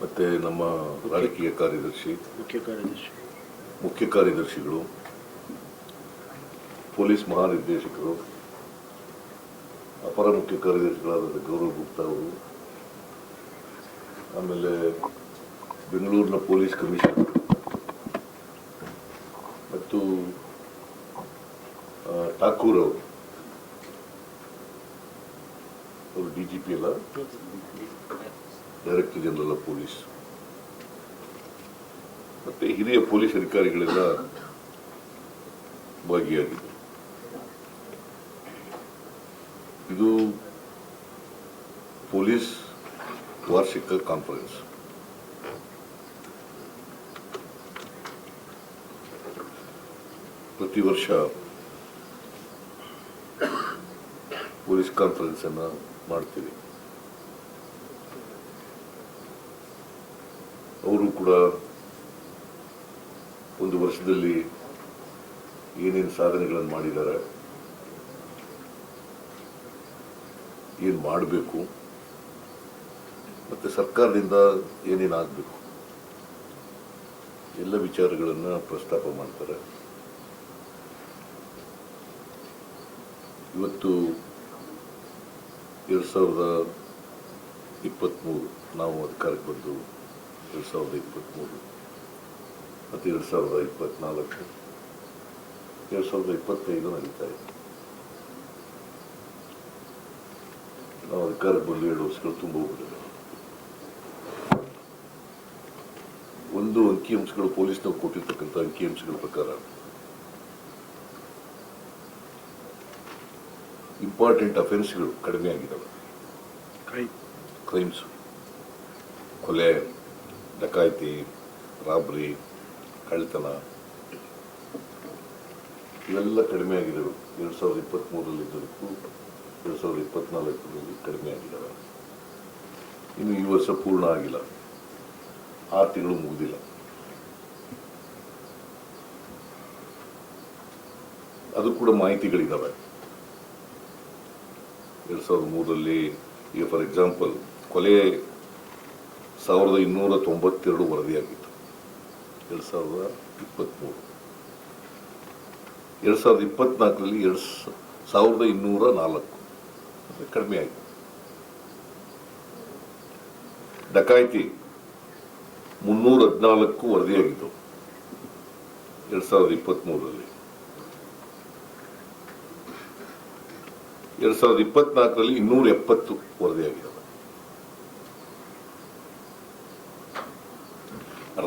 ಮತ್ತು ನಮ್ಮ ರಾಜಕೀಯ ಕಾರ್ಯದರ್ಶಿ, ಮುಖ್ಯ ಕಾರ್ಯದರ್ಶಿಗಳು, ಪೊಲೀಸ್ ಮಹಾನಿರ್ದೇಶಕರು, ಅಪರ ಮುಖ್ಯ ಕಾರ್ಯದರ್ಶಿಗಳಾದ ಗೌರವ್ ಗುಪ್ತಾ ಅವರು, ಆಮೇಲೆ ಬೆಂಗಳೂರಿನ ಪೊಲೀಸ್ ಕಮಿಷನರ್ ಮತ್ತು ಠಾಕೂರ್ ಅವರು DGP ಅಲ್ಲ, ಡೈರೆಕ್ಟರ್ ಜನರಲ್ ಆಫ್ ಪೊಲೀಸ್, ಮತ್ತೆ ಹಿರಿಯ ಪೊಲೀಸ್ ಅಧಿಕಾರಿಗಳೆಲ್ಲ ಭಾಗಿಯಾಗಿದ್ದರು. ಇದು ಪೊಲೀಸ್ ವಾರ್ಷಿಕ ಕಾನ್ಫರೆನ್ಸ್. ಪ್ರತಿ ವರ್ಷ ಪೊಲೀಸ್ ಕಾನ್ಫರೆನ್ಸ್ ಅನ್ನು ಮಾಡ್ತೀವಿ. ಅವರು ಕೂಡ ಒಂದು ವರ್ಷದಲ್ಲಿ ಏನೇನು ಸಾಧನೆಗಳನ್ನು ಮಾಡಿದ್ದಾರೆ, ಏನು ಮಾಡಬೇಕು, ಮತ್ತು ಸರ್ಕಾರದಿಂದ ಏನೇನು ಆಗಬೇಕು, ಎಲ್ಲ ವಿಚಾರಗಳನ್ನು ಪ್ರಸ್ತಾಪ ಮಾಡ್ತಾರೆ. ಇವತ್ತು 2023 ನಾವು ಅಧಿಕಾರಕ್ಕೆ ಬಂದು 2023 ಮತ್ತು 2024 2025 ನಡೀತಾ ಇದೆ. ನಾವು ಅಧಿಕಾರಕ್ಕೆ ಬಂದು 2 ವರ್ಷಗಳು ತುಂಬ ಹೋಗಿದ್ದೇವೆ. ಒಂದು ಅಂಕಿಅಂಶಗಳು ಪೊಲೀಸ್ನವ್ರು ಕೊಟ್ಟಿರ್ತಕ್ಕಂಥ ಅಂಕಿಅಂಶಗಳ ಪ್ರಕಾರ ಇಂಪಾರ್ಟೆಂಟ್ ಅಫೆನ್ಸ್ಗಳು ಕಡಿಮೆ ಆಗಿದ್ದಾವೆ. ಕ್ರೈಮ್ಸ್, ಕೊಲೆ, ಡಕಾಯಿತಿ, ರಾಬ್ರಿ, ಕಳ್ಳತನ ಇವೆಲ್ಲ ಕಡಿಮೆ ಆಗಿದ್ದಾವೆ. 2023ರಲ್ಲಿ ಇದ್ದದಕ್ಕೂ 2024ರಲ್ಲಿ ಕಡಿಮೆ ಆಗಿದ್ದಾವೆ. ಇನ್ನು ಈ ವರ್ಷ ಪೂರ್ಣ ಆಗಿಲ್ಲ, 6 ತಿಂಗಳು ಮುಗಿದಿಲ್ಲ. ಅದು ಕೂಡ ಮಾಹಿತಿಗಳಿದ್ದಾವೆ. 2003ರಲ್ಲಿ ಈಗ ಫಾರ್ ಎಕ್ಸಾಂಪಲ್ ಕೊಲೆ 1292 ವರದಿಯಾಗಿತ್ತು 2023. 2024ರಲ್ಲಿ 1204 ಕಡಿಮೆ ಆಗಿದೆ. ಡಕಾಯಿತಿ 314 ವರದಿಯಾಗಿತ್ತು 2023ರಲ್ಲಿ. 2024ರಲ್ಲಿ 270 ವರದಿಯಾಗಿದ್ದಾವೆ.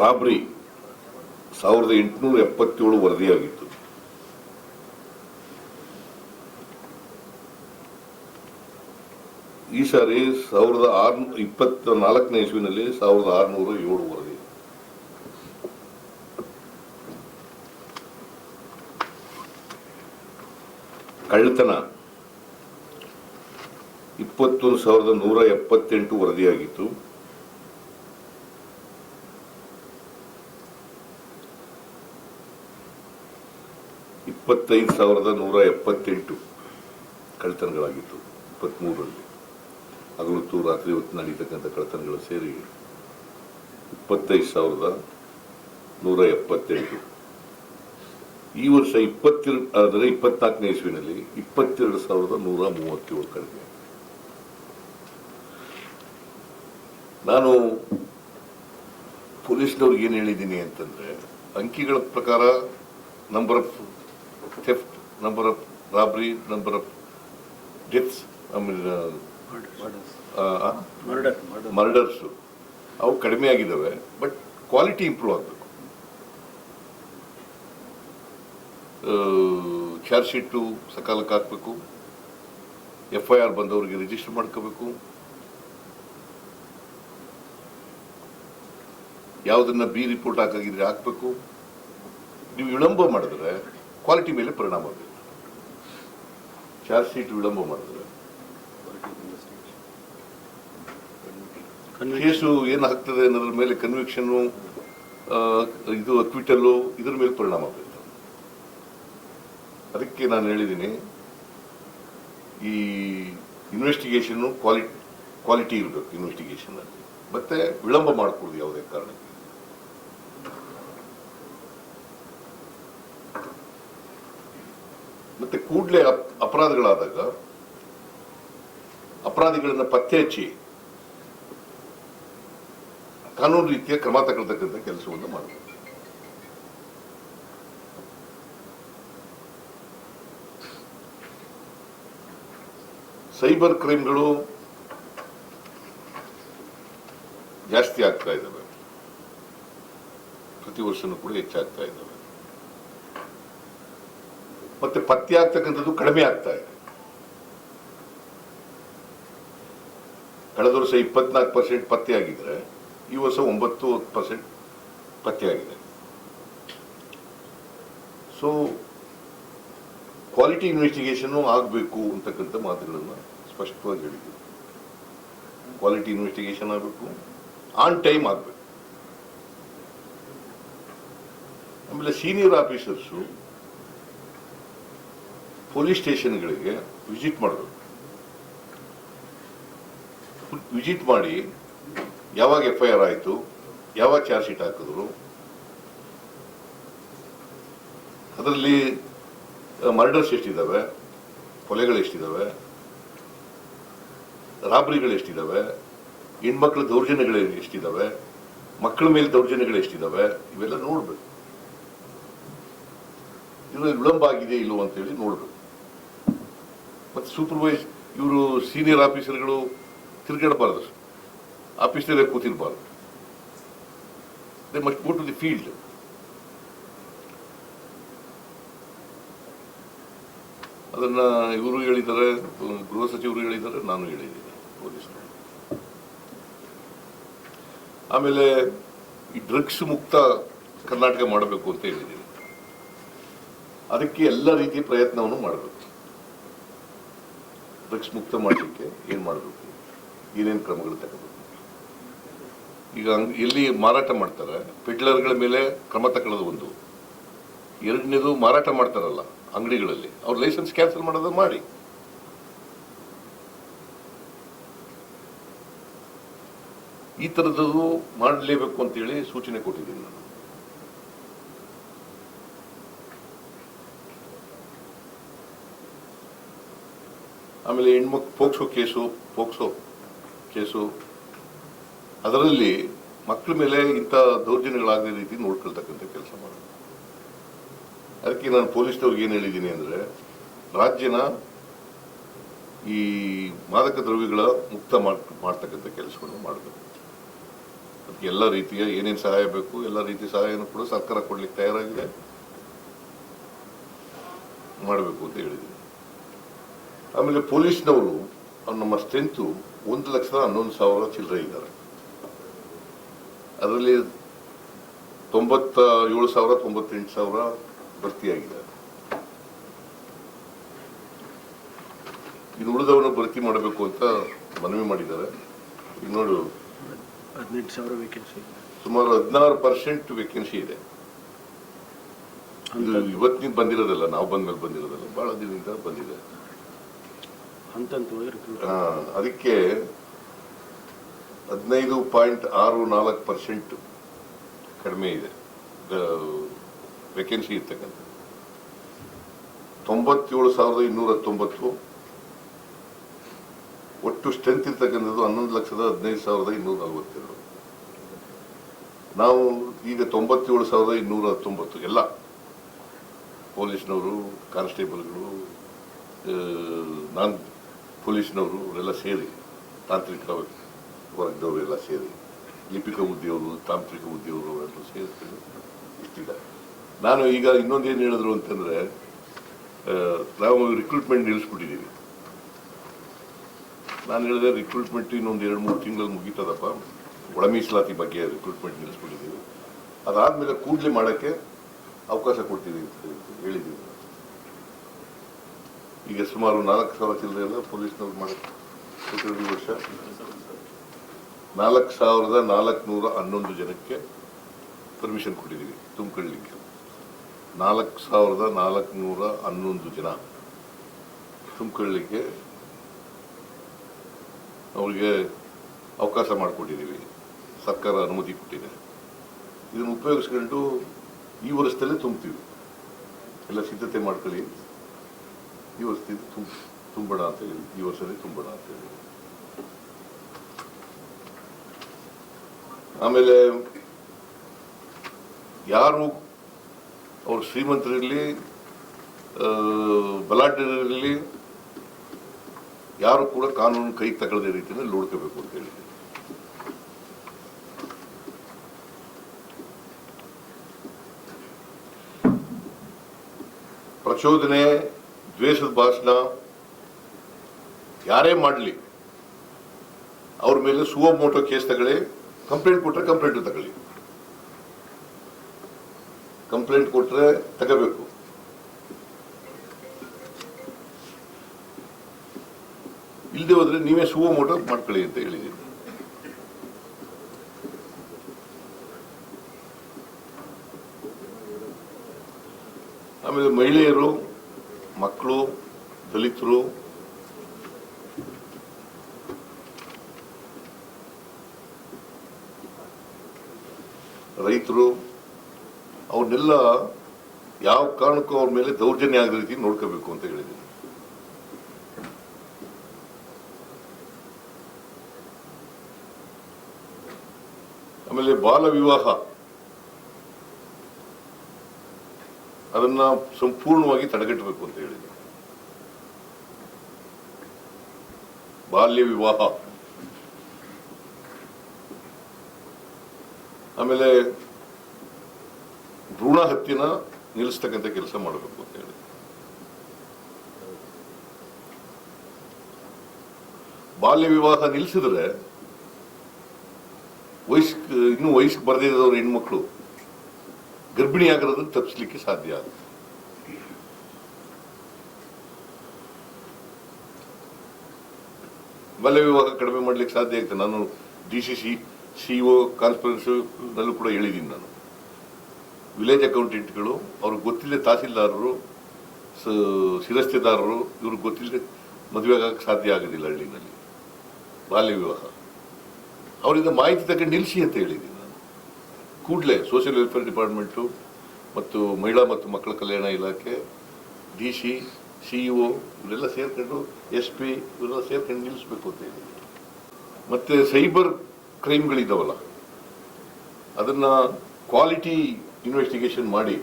ರಾಬ್ರಿ 1877 ವರದಿಯಾಗಿತ್ತು. ಈ ಸಾರಿ 2024ನೇ ಇಸ್ವಿನಲ್ಲಿ 1607 ವರದಿ. ಕಳ್ಳತನ 21,178 ವರದಿಯಾಗಿತ್ತು. $25,178 ಕಳ್ಳತನಗಳಾಗಿತ್ತು 23ರಲ್ಲಿ. ಹಗಲೊತ್ತು ರಾತ್ರಿ ಹೊತ್ತು ನಡೀತಕ್ಕಂಥ ಕಳ್ಳತನಗಳು ಸೇರಿ 25,178. ಈ ವರ್ಷ 24ನೇ ಇಸ್ವಿನಲ್ಲಿ 22,137 ಕಡಿಮೆ. ನಾನು ಪೊಲೀಸ್ನವ್ರಿಗೆ ಏನು ಹೇಳಿದ್ದೀನಿ ಅಂತಂದ್ರೆ, ಅಂಕಿಗಳ ಪ್ರಕಾರ number of theft, number of Rabri, number of deaths, ಆಮೇಲೆ ಮರ್ಡರ್ಸು ಅವು ಕಡಿಮೆ ಆಗಿದ್ದಾವೆ. ಬಟ್ ಕ್ವಾಲಿಟಿ ಇಂಪ್ರೂವ್ ಆಗಬೇಕು. ಚಾರ್ಜ್ ಶೀಟು ಸಕಾಲಕ್ಕೆ ಹಾಕಬೇಕು. FIR ಬಂದವರಿಗೆ ರಿಜಿಸ್ಟರ್ ಮಾಡ್ಕೋಬೇಕು. ಯಾವುದನ್ನ B ರಿಪೋರ್ಟ್ ಹಾಕಾಗಿದ್ರೆ ಹಾಕಬೇಕು. ನೀವು ವಿಳಂಬ ಮಾಡಿದ್ರೆ ಕ್ವಾಲಿಟಿ ಮೇಲೆ ಪರಿಣಾಮ ಬೀರುತ್ತೆ. ಚಾರ್ಜ್ ಶೀಟ್ ವಿಳಂಬ ಮಾಡಿದ್ರೆ ಕೇಸು ಏನು ಆಗ್ತದೆ ಅನ್ನೋದ್ರ ಮೇಲೆ, ಕನ್ವಿಕ್ಷನ್ನು, ಇದು ಅಕ್ವಿಟಲ್ಲು, ಇದ್ರ ಮೇಲೆ ಪರಿಣಾಮ ಬೀರುತ್ತೆ. ಅದಕ್ಕೆ ನಾನು ಹೇಳಿದ್ದೀನಿ, ಈ ಇನ್ವೆಸ್ಟಿಗೇಷನ್ನು ಕ್ವಾಲಿಟಿ ಇರಬೇಕು. ಇನ್ವೆಸ್ಟಿಗೇಷನ್ ಅಲ್ಲಿ ಮತ್ತೆ ವಿಳಂಬ ಮಾಡಿಕೊಳ್ಳೋದು ಯಾವುದೇ ಕಾರಣಕ್ಕೆ. ಮತ್ತೆ ಕೂಡಲೇ ಅಪರಾಧಗಳಾದಾಗ ಅಪರಾಧಿಗಳನ್ನ ಪತ್ತೆ ಹಚ್ಚಿ ಕಾನೂನು ರೀತಿಯ ಕ್ರಮ ತಗೊಳ್ತಕ್ಕಂಥ ಕೆಲಸವನ್ನು ಮಾಡಬೇಕು. ಸೈಬರ್ ಕ್ರೈಮ್ಗಳು ಜಾಸ್ತಿ ಆಗ್ತಾ ಇದ್ದಾವೆ, ಪ್ರತಿ ವರ್ಷನೂ ಕೂಡ ಹೆಚ್ಚಾಗ್ತಾ ಇದ್ದಾವೆ. ಮತ್ತೆ ಪತ್ತೆ ಆಗ್ತಕ್ಕಂಥದ್ದು ಕಡಿಮೆ ಆಗ್ತಾ ಇದೆ. ಕಳೆದ ವರ್ಷ 24% ಪತ್ತೆ ಆಗಿದ್ರೆ ಈ ವರ್ಷ 9% ಪತ್ತೆ ಆಗಿದೆ. ಸೊ ಕ್ವಾಲಿಟಿ ಇನ್ವೆಸ್ಟಿಗೇಷನ್ ಆಗಬೇಕು ಅಂತಕ್ಕಂಥ ಮಾತುಗಳನ್ನು ಸ್ಪಷ್ಟವಾಗಿ ಹೇಳಿದ್ದೀವಿ. ಕ್ವಾಲಿಟಿ ಇನ್ವೆಸ್ಟಿಗೇಷನ್ ಆಗಬೇಕು, ಆನ್ ಟೈಮ್ ಆಗಬೇಕು. ಆಮೇಲೆ ಸೀನಿಯರ್ ಆಫೀಸರ್ಸು ಪೊಲೀಸ್ ಸ್ಟೇಷನ್ಗಳಿಗೆ ವಿಸಿಟ್ ಮಾಡಬೇಕು. ವಿಸಿಟ್ ಮಾಡಿ ಯಾವಾಗ FIR ಆಯಿತು, ಯಾವಾಗ ಚಾರ್ಜ್ ಶೀಟ್ ಹಾಕಿದ್ರು, ಅದರಲ್ಲಿ ಮರ್ಡರ್ಸ್ ಎಷ್ಟಿದ್ದಾವೆ, ಕೊಲೆಗಳು ಎಷ್ಟಿದ್ದಾವೆ, ರಾಬರಿಗಳು ಎಷ್ಟಿದ್ದಾವೆ, ಹೆಣ್ಮಕ್ಳ ದೌರ್ಜನ್ಯಗಳು ಎಷ್ಟಿದ್ದಾವೆ, ಮಕ್ಕಳ ಮೇಲೆ ದೌರ್ಜನ್ಯಗಳು ಎಷ್ಟಿದ್ದಾವೆ, ಇವೆಲ್ಲ ನೋಡ್ಬೇಕು. ಇವರು ವಿಳಂಬ ಆಗಿದೆ ಇಲ್ಲೋ ಅಂತೇಳಿ ನೋಡ್ಬೇಕು. ಮತ್ತು ಸೂಪರ್ವೈಸ್ ಇವರು ಸೀನಿಯರ್ ಆಫೀಸರ್ಗಳು ತಿರುಗಾಡಬಾರ್ದು, ಆಫೀಸಲ್ಲೇ ಕೂತಿರಬಾರ್ದು. They must go to the field. ಅದನ್ನ ಇವರು ಹೇಳಿದ್ದಾರೆ, ಗೃಹ ಸಚಿವರು ಹೇಳಿದ್ದಾರೆ, ನಾನು ಹೇಳಿದ್ದೀನಿ ಪೊಲೀಸರು. ಆಮೇಲೆ ಈ ಡ್ರಗ್ಸ್ ಮುಕ್ತ ಕರ್ನಾಟಕ ಮಾಡಬೇಕು ಅಂತ ಹೇಳಿದ್ದೀನಿ. ಅದಕ್ಕೆ ಎಲ್ಲ ರೀತಿಯ ಪ್ರಯತ್ನವನ್ನು ಮಾಡಬೇಕು. ಡ್ರಗ್ಸ್ ಮುಕ್ತ ಮಾಡಲಿಕ್ಕೆ ಏನು ಮಾಡಬೇಕು, ಏನೇನು ಕ್ರಮಗಳು ತಗೋಬೇಕು. ಈಗ ಎಲ್ಲಿ ಮಾರಾಟ ಮಾಡ್ತಾರೆ ಪೆಡ್ಲರ್ಗಳ ಮೇಲೆ ಕ್ರಮ ತಗೊಳ್ಳೋದು ಒಂದು. ಎರಡನೇದು ಮಾರಾಟ ಮಾಡ್ತಾರಲ್ಲ ಅಂಗಡಿಗಳಲ್ಲಿ, ಅವ್ರ ಲೈಸೆನ್ಸ್ ಕ್ಯಾನ್ಸಲ್ ಮಾಡೋದು ಮಾಡಿ. ಈ ಥರದ್ದು ಮಾಡಲೇಬೇಕು ಅಂತೇಳಿ ಸೂಚನೆ ಕೊಟ್ಟಿದ್ದೀನಿ ನಾನು. ಆಮೇಲೆ ಹೆಣ್ಮಕ್ಳು ಪೋಕ್ಸೋ ಕೇಸು ಅದರಲ್ಲಿ ಮಕ್ಕಳ ಮೇಲೆ ಇಂಥ ದೌರ್ಜನ್ಯಗಳಾಗದ ರೀತಿ ನೋಡ್ಕೊಳ್ತಕ್ಕಂಥ ಕೆಲಸ ಮಾಡೋದು. ಅದಕ್ಕೆ ನಾನು ಪೊಲೀಸ್ನವ್ರಿಗೆ ಏನು ಹೇಳಿದ್ದೀನಿ ಅಂದರೆ, ರಾಜ್ಯನ ಈ ಮಾದಕ ದ್ರವ್ಯಗಳ ಮುಕ್ತ ಮಾಡ್ತಕ್ಕಂಥ ಕೆಲಸವನ್ನು ಮಾಡಬೇಕು. ಅದಕ್ಕೆ ಎಲ್ಲ ರೀತಿಯ ಏನೇನು ಸಹಾಯ ಬೇಕು ಎಲ್ಲ ರೀತಿಯ ಸಹಾಯನೂ ಕೂಡ ಸರ್ಕಾರ ಕೊಡ್ಲಿಕ್ಕೆ ತಯಾರಾಗಿದೆ, ಮಾಡಬೇಕು ಅಂತ ಹೇಳಿದ್ದೀನಿ. ಆಮೇಲೆ ಪೊಲೀಸ್ನವರು ನಮ್ಮ ಸ್ಟ್ರೆಂತು 1,11,000 ಚಿಲ್ಲರೆ ಇದ್ದಾರೆ. ಅದರಲ್ಲಿ 97,000 98,000 ಭರ್ತಿಯಾಗಿದೆ. ಇನ್ನು ಉಳಿದವನ್ನ ಭರ್ತಿ ಮಾಡಬೇಕು ಅಂತ ಮನವಿ ಮಾಡಿದ್ದಾರೆ. ಈಗ ನೋಡು 18,000 ವೇಕೆನ್ಸಿ, ಸುಮಾರು 16% ವೇಕೆನ್ಸಿ ಇದೆ. ಇದು ಇವತ್ತಿನ ಬಂದಿರೋದಲ್ಲ, ನಾವು ಬಂದ್ಮೇಲೆ ಬಂದಿರೋದಲ್ಲ, ಬಹಳ ದಿನದಿಂದ ಬಂದಿದೆ. ಅದಕ್ಕೆ 15.64% ಕಡಿಮೆ ಇದೆ ವೇಕೆನ್ಸಿ ಇರ್ತಕ್ಕಂಥ. 97,219 ಒಟ್ಟು ಸ್ಟ್ರೆಂತ್ ಇರ್ತಕ್ಕಂಥದ್ದು 11,15,242. ನಾವು ಈಗ 97,219 ಎಲ್ಲ ಪೊಲೀಸ್ನವರು, ಕಾನ್ಸ್ಟೇಬಲ್ಗಳು, ನಾನ್ ಪೊಲೀಸ್ನವರು ಅವರೆಲ್ಲ ಸೇರಿ, ತಾಂತ್ರಿಕ ವರ್ಗದವರು ಎಲ್ಲ ಸೇರಿ, ಲಿಪಿಕ ಹುದ್ದೆಯವರು, ತಾಂತ್ರಿಕ ಹುದ್ದೆಯವರು ಅವರೆಲ್ಲ ಸೇರಿಕೊಂಡು ಇಷ್ಟಿದ್ದಾರೆ. ನಾನು ಈಗ ಇನ್ನೊಂದೇನು ಹೇಳಿದ್ರು ಅಂತಂದರೆ, ನಾವು ರಿಕ್ರೂಟ್ಮೆಂಟ್ ನಿಲ್ಲಿಸ್ಬಿಟ್ಟಿದ್ದೀವಿ. ನಾನು ಹೇಳಿದೆ ರಿಕ್ರೂಟ್ಮೆಂಟ್ ಇನ್ನೊಂದು 2-3 ತಿಂಗಳಲ್ಲಿ ಮುಗೀತದಪ್ಪ, ಒಳ ಮೀಸಲಾತಿ ಬಗ್ಗೆ ರಿಕ್ರೂಟ್ಮೆಂಟ್ ನಿಲ್ಲಿಸ್ಬಿಟ್ಟಿದ್ದೀವಿ. ಅದಾದಮೇಲೆ ಕೂಡಲೇ ಮಾಡೋಕ್ಕೆ ಅವಕಾಶ ಕೊಡ್ತೀವಿ ಅಂತ ಹೇಳಿದ್ದೀವಿ. ಈಗ ಸುಮಾರು 4,000 ಚಿಲ್ಲರೆ ಎಲ್ಲ ಪೊಲೀಸ್ನವ್ರು ಮಾಡೋಕ್ಕೆ ಈ ವರ್ಷ 4,411 ಜನಕ್ಕೆ ಪರ್ಮಿಷನ್ ಕೊಟ್ಟಿದ್ದೀವಿ ತುಂಬಿಕೊಳ್ಳಲಿಕ್ಕೆ. 4,411 ಜನ ತುಂಬಿಕೊಳ್ಳಲಿಕ್ಕೆ ಅವ್ರಿಗೆ ಅವಕಾಶ ಮಾಡಿಕೊಟ್ಟಿದ್ದೀವಿ. ಸರ್ಕಾರ ಅನುಮತಿ ಕೊಟ್ಟಿದೆ. ಇದನ್ನು ಉಪಯೋಗಿಸ್ಕೊಂಡು ಈ ವರ್ಷದಲ್ಲೇ ತುಂಬ್ತೀವಿ. ಎಲ್ಲ ಸಿದ್ಧತೆ ಮಾಡ್ಕೊಳ್ಳಿ, ಈ ವರ್ಷದಿಂದ ತುಂಬೋಣ ಅಂತ ಹೇಳಿ, ಈ ವರ್ಷದಲ್ಲಿ ತುಂಬೋಣ ಅಂತ ಹೇಳಿ. ಆಮೇಲೆ ಯಾರು ಅವ್ರು ಶ್ರೀಮಂತರಿರಲಿ ಬಲಾಢ್ಯರಿರಲಿ ಯಾರು ಕೂಡ ಕಾನೂನು ಕೈ ತಗೊಳ್ಳದೇ ರೀತಿಯಲ್ಲಿ ನೋಡ್ಕೋಬೇಕು ಅಂತ ಹೇಳಿ. ಪ್ರಚೋದನೆ, ದ್ವೇಷದ ಭಾಷಣ ಯಾರೇ ಮಾಡಲಿ ಅವ್ರ ಮೇಲೆ ಸುವೋ ಮೋಟೋ ಕೇಸ್ ತಗೊಳ್ಳಿ. ಕಂಪ್ಲೇಂಟ್ ಕೊಟ್ರೆ ಕಂಪ್ಲೇಂಟ್ ತಗೊಳ್ಳಿ, ಕಂಪ್ಲೇಂಟ್ ಕೊಟ್ರೆ ತಗೋಬೇಕು. ಇಲ್ಲದೆ ಹೋದ್ರೆ ನೀವೇ ಸುವೋ ಮೋಟೋ ಮಾಡ್ಕೊಳ್ಳಿ ಅಂತ ಹೇಳಿದ್ದೀನಿ. ಆಮೇಲೆ ಮಹಿಳೆಯರು, ಮಕ್ಕಳು, ದಲಿತರು, ರೈತರು ಅವ್ರನ್ನೆಲ್ಲ ಯಾವ ಕಾರಣಕ್ಕೂ ಅವ್ರ ಮೇಲೆ ದೌರ್ಜನ್ಯ ಆಗದ ರೀತಿ ನೋಡ್ಕೋಬೇಕು ಅಂತ ಹೇಳಿದ್ದೀನಿ. ಆಮೇಲೆ ಬಾಲ ವಿವಾಹ ಅದನ್ನ ಸಂಪೂರ್ಣವಾಗಿ ತಡೆಗಟ್ಟಬೇಕು ಅಂತ ಹೇಳಿದ್ದೀನಿ. ಬಾಲ್ಯ ವಿವಾಹ, ಆಮೇಲೆ ಭ್ರೂಣ ಹತ್ಯೆನ ನಿಲ್ಲಿಸ್ತಕ್ಕಂಥ ಕೆಲಸ ಮಾಡಬೇಕು ಅಂತ ಹೇಳಿ. ಬಾಲ್ಯ ವಿವಾಹ ನಿಲ್ಲಿಸಿದ್ರೆ ಇನ್ನೂ ವಯಸ್ಸಿಗೆ ಬರದೇ ಇರೋರು ಹೆಣ್ಮಕ್ಳು ಗರ್ಭಿಣಿ ಆಗಿರೋದನ್ನು ತಪ್ಪಿಸ್ಲಿಕ್ಕೆ ಸಾಧ್ಯ ಆಗುತ್ತೆ. ಬಾಲ್ಯ ವಿವಾಹ ಕಡಿಮೆ ಮಾಡ್ಲಿಕ್ಕೆ ಸಾಧ್ಯ ಆಗುತ್ತೆ. ನಾನು DCC CO ಕಾನ್ಫರೆನ್ಸ್ ನಲ್ಲೂ ಕೂಡ ಹೇಳಿದ್ದೀನಿ. ನಾನು ವಿಲೇಜ್ ಅಕೌಂಟೆಂಟ್ಗಳು ಅವ್ರಿಗೆ ಗೊತ್ತಿಲ್ಲದೆ ತಹಸೀಲ್ದಾರರು, ಶಿರಸ್ತೆದಾರರು ಇವ್ರಿಗೆ ಗೊತ್ತಿಲ್ಲದೆ ಮದುವೆ ಆಗಕ್ಕೆ ಸಾಧ್ಯ ಆಗೋದಿಲ್ಲ ಹಳ್ಳಿನಲ್ಲಿ. ಬಾಲ್ಯ ವಿವಾಹ ಅವರಿಂದ ಮಾಹಿತಿ ತಗೊಂಡು ನಿಲ್ಲಿಸಿ ಅಂತ ಹೇಳಿದ್ದೀನಿ ನಾನು. ಕೂಡಲೇ ಸೋಷಿಯಲ್ ವೆಲ್ಫೇರ್ ಡಿಪಾರ್ಟ್ಮೆಂಟು ಮತ್ತು ಮಹಿಳಾ ಮತ್ತು ಮಕ್ಕಳ ಕಲ್ಯಾಣ ಇಲಾಖೆ, DC, CO ಇವರೆಲ್ಲ ಸೇರ್ಕೊಂಡು SP ಇವರೆಲ್ಲ ಸೇರ್ಕೊಂಡು ನಿಲ್ಲಿಸ್ಬೇಕು ಅಂತ ಹೇಳಿದ್ದೀನಿ. ಮತ್ತೆ ಸೈಬರ್ ಕ್ರೈಮ್ಗಳಿದ್ದಾವಲ್ಲ ಅದನ್ನ ಕ್ವಾಲಿಟಿ ಇನ್ವೆಸ್ಟಿಗೇಷನ್ ಮಾಡಿ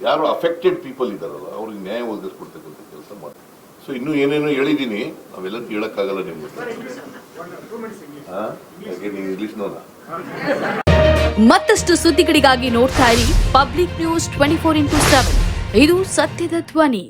ಯಾರು ಅಫೆಕ್ಟೆಡ್ ಪೀಪಲ್ ಇದ್ದಾರಲ್ಲ ಅವ್ರಿಗೆ ನ್ಯಾಯ ಒದಗಿಸ್ಕೊಡ್ತಕ್ಕಂಥ ಕೆಲಸ ಮಾಡಿ. ಸೊ ಇನ್ನೂ ಏನೇನೋ ಹೇಳಿದ್ದೀನಿ, ಅವೆಲ್ಲ ಹೇಳಕ್ಕಾಗಲ್ಲ ನಿಮ್ಗೆ. ಯಾಕೆ ನೀವು ಇಂಗ್ಲಿಷ್ನವರ? ಮತ್ತಷ್ಟು ಸುದ್ದಿಗಳಿಗಾಗಿ ನೋಡ್ತಾ ಇರಿ ಪಬ್ಲಿಕ್ ನ್ಯೂಸ್ 24x7. ಇದು ಸತ್ಯದ ಧ್ವನಿ.